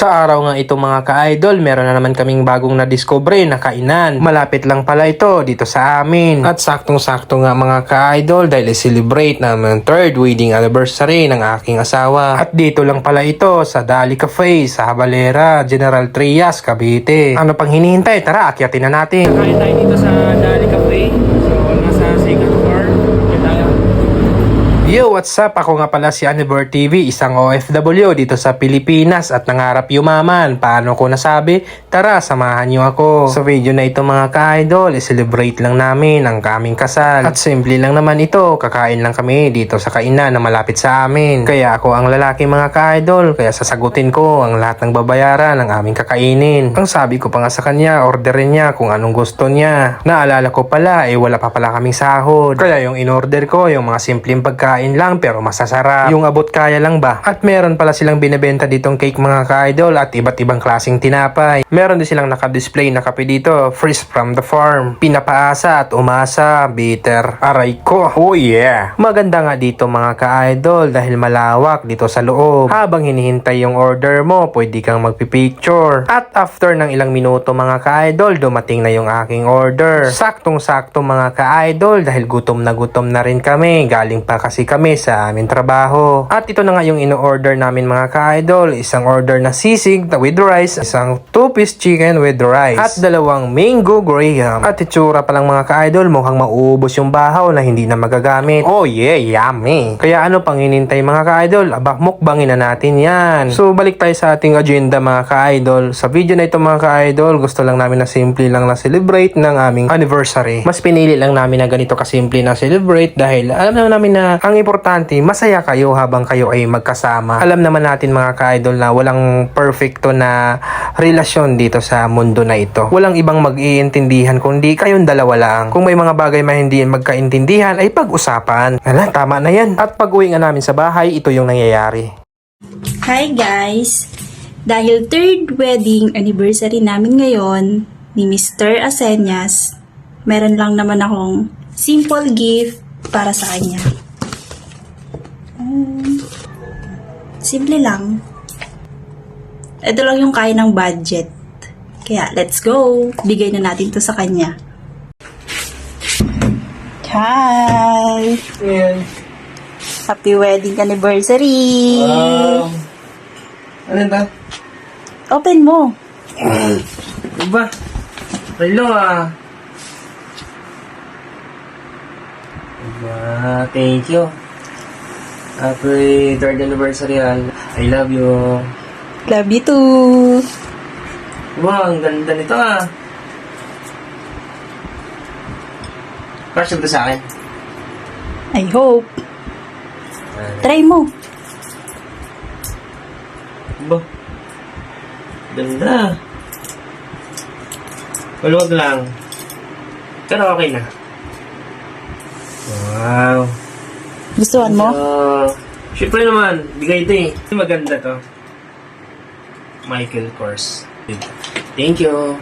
Sa araw nga ito mga ka-idol, meron na naman kaming bagong na-discover na kainan. Malapit lang pala ito dito sa amin. At saktong-sakto nga mga ka-idol dahil i-celebrate namin ang 3rd wedding anniversary ng aking asawa. At dito lang pala ito sa Dali Cafe sa Habalera, General Trias, Cavite. Ano pang hinihintay? Tara, akyatin na natin. Kain tayo dito sa Dali Cafe. So, nasa second floor. Yo, what's up? Ako nga pala si Aniver TV, isang OFW dito sa Pilipinas at nangarap yumaman. Paano ko nasabi? Tara, samahan niyo ako. Sa video na ito mga ka-idol, i-celebrate lang namin ang kaming kasal. At simple lang naman ito, kakain lang kami dito sa kainan na malapit sa amin. Kaya ako ang lalaki mga ka-idol, kaya sasagutin ko ang lahat ng babayaran ng aming kakainin. Ang sabi ko pa nga sa kanya, orderin niya kung anong gusto niya. Naalala ko pala, wala pa pala kaming sahod. Kaya yung in-order ko, yung mga simpleng pagkain lang pero masasarap. Yung abot kaya lang ba? At meron pala silang binebenta ditong cake mga ka-idol at iba't ibang klaseng tinapay. Meron din silang naka-display na kape dito, fresh from the farm. Pinapaasa at umasa, bitter. Aray ko. Oh yeah. Maganda nga dito mga ka-idol dahil malawak dito sa loob. Habang hinihintay yung order mo, pwede kang magpipicture. At after ng ilang minuto mga ka-idol, dumating na yung aking order. Saktong-sakto mga ka-idol dahil gutom na rin kami. Galing pa kasi kami sa aming trabaho. At ito na nga yung ino-order namin mga ka-idol. Isang order na sisig with rice, isang 2-piece chicken with rice, at 2 mango graham. At itsura pa lang mga ka-idol, mukhang mauubos yung bahaw na hindi na magagamit. Oh yeah, yummy! Kaya ano pang hinintay mga ka-idol? Aba, mukbangin na natin yan. So balik tayo sa ating agenda mga ka-idol. Sa video na ito mga ka-idol, gusto lang namin na simple lang na celebrate ng aming anniversary. Mas pinili lang namin na ganito kasimple na celebrate dahil alam namin na ang importante, masaya kayo habang kayo ay magkasama. Alam naman natin mga ka-idol na walang perfecto na relasyon dito sa mundo na ito. Walang ibang mag-iintindihan kundi kayong dalawa lang. Kung may mga bagay na hindi magkaintindihan ay pag-usapan. Ala, tama na yan. At pag-uwi nga namin sa bahay, ito yung nangyayari. Hi guys! Dahil 3rd wedding anniversary namin ngayon ni Mr. Asenyas, meron lang naman akong simple gift para sa kanya. Simple lang. Ito lang yung kaya ng budget. Kaya, let's go! Bigay na natin to sa kanya. Hi! Yeah. Happy wedding anniversary! Wow! Ano ba? Open mo! Diba? Hello Diba? Thank you. Happy 3rd anniversary, I love you. Love you too! Wow, ang ganda nito Crush mo sa akin? I hope. Try mo. Ba? Ganda. Maluwag lang. Pero okay na. Wow. Gustuhan mo? Siyempre naman, bigay ito Maganda to. Michael Kors. Thank you.